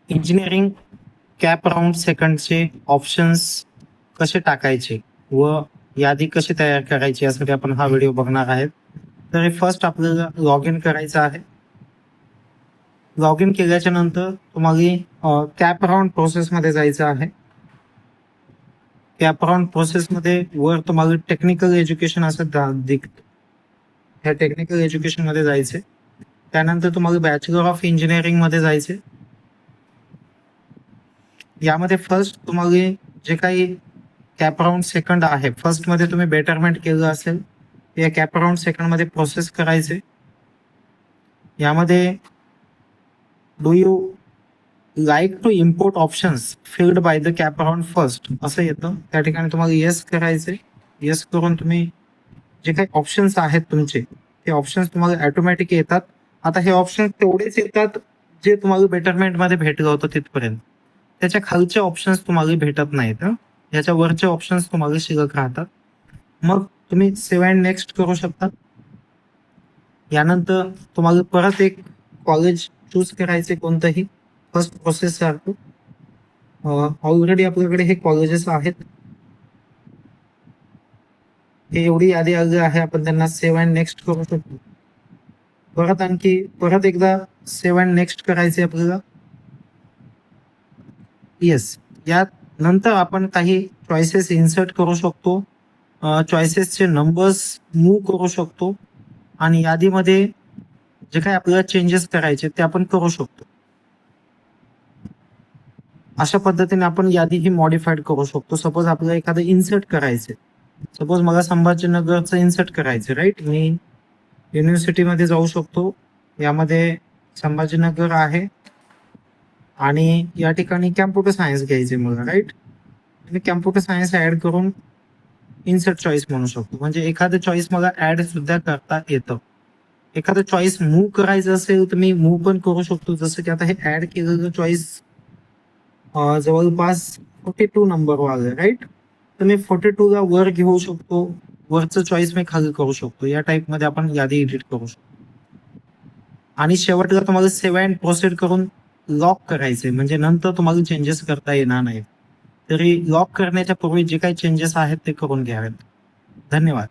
Engineering cap round सेकंडचे options कसे टाकायचे व यादी कशी तयार करायची यासाठी आपण हा व्हिडिओ बघणार आहेत. तर फर्स्ट आपल्याला लॉग इन करायचं आहे. लॉग इन केल्याच्या नंतर तुम्हाला कॅप राऊंड प्रोसेसमध्ये जायचं आहे. कॅप राऊंड प्रोसेसमध्ये वर तुम्हाला टेक्निकल एज्युकेशन असं दिसतं. ह्या टेक्निकल एज्युकेशन मध्ये जायचे. त्यानंतर तुम्हाला बॅचलर ऑफ इंजिनिअरिंग मध्ये जायचे. यामध्ये फर्स्ट तुम्हाला जे काही कॅप राऊंड सेकंड आहे, फर्स्ट मध्ये तुम्ही बेटरमेंट केलं असेल या कॅप राऊंड सेकंड मध्ये प्रोसेस करायचे. यामध्ये do you like to import options filled by the CAP round first असं येतं. त्या ठिकाणी तुम्हाला येस करायचे. येस करून तुम्ही जे काही ऑप्शन्स आहेत तुमचे ते ऑप्शन्स तुम्हाला ऑटोमॅटिक येतात. आता हे ऑप्शन तेवढेच येतात जे तुम्हाला बेटरमेंट मध्ये भेटलं होतं तिथपर्यंत. त्याच्या खालचे ऑप्शन्स तुम्हाला भेटत नाहीत. याच्या वरचे ऑप्शन्स तुम्हाला शिल्लक राहतात. मग तुम्ही सेव्ह अँड नेक्स्ट करू शकता. यानंतर तुम्हाला परत एक कॉलेज चूज करायचे कोणतंही फर्स्ट प्रोसेस सारखं. ऑलरेडी आपल्याकडे हे कॉलेजेस आहेत. हे एवढी यादी आली आहे, आपण त्यांना सेव्ह अँड नेक्स्ट करू शकतो. परत एकदा सेव्ह अँड नेक्स्ट करायचे आपल्याला. येस. यात नंतर आपण काही चॉईसेस इन्सर्ट करू शकतो. चॉईसेसचे नंबर्स मूव्ह करू शकतो आणि यादीमध्ये जे काही आपल्याला चेंजेस करायचे ते आपण करू शकतो. अशा पद्धतीने आपण यादी ही मॉडिफाईड करू शकतो. सपोज आपल्याला एखादं इन्सर्ट करायचे, सपोज मला संभाजीनगरचं इन्सर्ट करायचं, राईट. मी युनिव्हर्सिटीमध्ये जाऊ शकतो. यामध्ये संभाजीनगर आहे आणि या ठिकाणी कॅम्प्युटर सायन्स घ्यायचे मला, राईट. मी कॅम्प्युटर सायन्स ऍड करून इन्सर्ट चॉईस म्हणू शकतो. म्हणजे एखादं चॉईस मला ऍड सुद्धा करता येतं. एखादं चॉईस मूव्ह करायचं असेल तर मी मूव्ह पण करू शकतो. जसं की आता हे ऍड केलेलं चॉईस जवळपास 42 नंबर वाला, राईट. तर मी 42 ला वर घेऊ शकतो. वरचं चॉईस मी खाली करू शकतो. या टाइप मध्ये आपण यादी एडिट करू शकतो. आणि शेवटला तुम्हाला सेव्ह अँड प्रोसीड करून लॉक करायचे, म्हणजे नंतर तुम्हाला चेंजेस करता येणार नाही. तरी लॉक करण्याच्या पूर्वी जे काही चेंजेस आहेत ते करून घ्यावेत. धन्यवाद.